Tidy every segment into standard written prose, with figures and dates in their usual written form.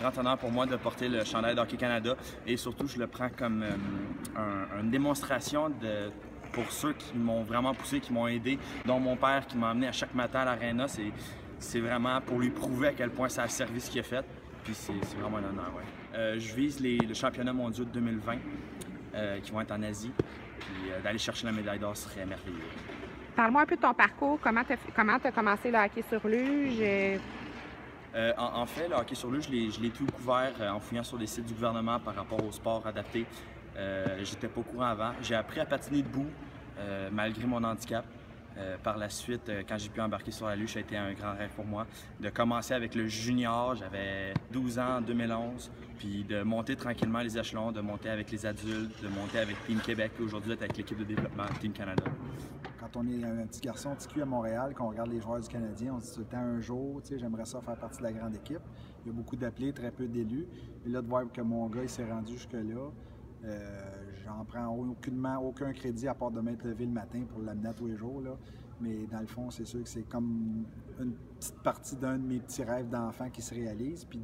grand honneur pour moi de porter le chandail d'Hockey Canada et surtout, je le prends comme une démonstration pour ceux qui m'ont vraiment poussé, qui m'ont aidé, dont mon père qui m'a emmené à chaque matin à l'aréna. C'est vraiment pour lui prouver à quel point ça a servi ce qu'il a fait. Puis c'est vraiment un honneur, ouais. Je vise le championnat mondial de 2020 qui vont être en Asie. Puis d'aller chercher la médaille d'or serait merveilleux. Parle-moi un peu de ton parcours. Comment tu as commencé le hockey sur luge? En fait, le hockey sur luge, je l'ai tout couvert en fouillant sur les sites du gouvernement par rapport au sport adapté. J'étais pas au courant avant. J'ai appris à patiner debout malgré mon handicap. Par la suite, quand j'ai pu embarquer sur la luge, ça a été un grand rêve pour moi. De commencer avec le junior, j'avais 12 ans en 2011, puis de monter tranquillement les échelons, de monter avec les adultes, de monter avec Team Québec, puis aujourd'hui d'être avec l'équipe de développement Team Canada. Quand on est un petit garçon, petit cul à Montréal, qu'on regarde les joueurs du Canadien, on se dit tout le temps un jour, tu sais, j'aimerais ça faire partie de la grande équipe. Il y a beaucoup d'appelés, très peu d'élus. Et là, de voir que mon gars, il s'est rendu jusque-là, j'en prends aucun crédit à part de m'être levé le matin pour l'amener à tous les jours. Là. Mais dans le fond, c'est sûr que c'est comme une petite partie d'un de mes petits rêves d'enfant qui se réalise. Puis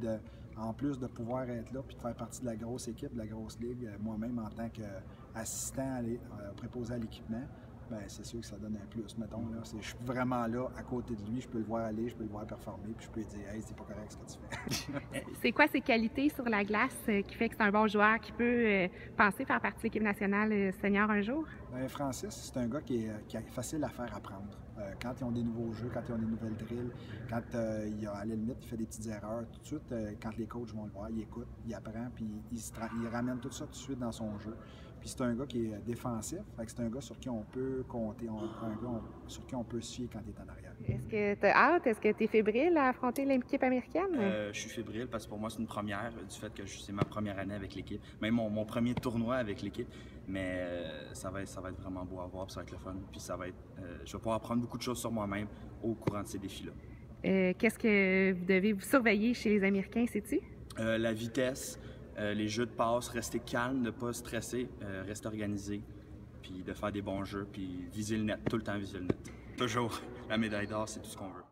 en plus de pouvoir être là puis de faire partie de la grosse équipe, de la grosse ligue, moi-même en tant qu'assistant préposé à l'équipement, bien, c'est sûr que ça donne un plus. Mettons, là, je suis vraiment là, à côté de lui, je peux le voir aller, je peux le voir performer, puis je peux lui dire « Hey, c'est pas correct ce que tu fais. » C'est quoi ses qualités sur la glace qui fait que c'est un bon joueur qui peut penser faire partie de l'équipe nationale senior un jour? Bien, Francis, c'est un gars qui est facile à faire apprendre. Quand ils ont des nouveaux jeux, quand ils ont des nouvelles drills, quand à la limite, il fait des petites erreurs, tout de suite, quand les coachs vont le voir, il écoute, il apprend, puis il ramène tout ça tout de suite dans son jeu. Puis c'est un gars qui est défensif, fait que c'est un gars sur qui on peut compter, un gars sur qui on peut se fier quand il est en arrière. Est-ce que tu as hâte? Est-ce que tu es fébrile à affronter l'équipe américaine? Je suis fébrile parce que pour moi, c'est une première du fait que c'est ma première année avec l'équipe. Même mon premier tournoi avec l'équipe. Mais ça va être vraiment beau à voir, puis ça va être le fun. Puis je vais pouvoir apprendre beaucoup de choses sur moi-même au courant de ces défis-là. Qu'est-ce que vous devez vous surveiller chez les Américains, sais-tu? La vitesse, les jeux de passe, rester calme, ne pas stresser, rester organisé, puis de faire des bons jeux, puis viser le net, tout le temps viser le net. Toujours, la médaille d'or, c'est tout ce qu'on veut.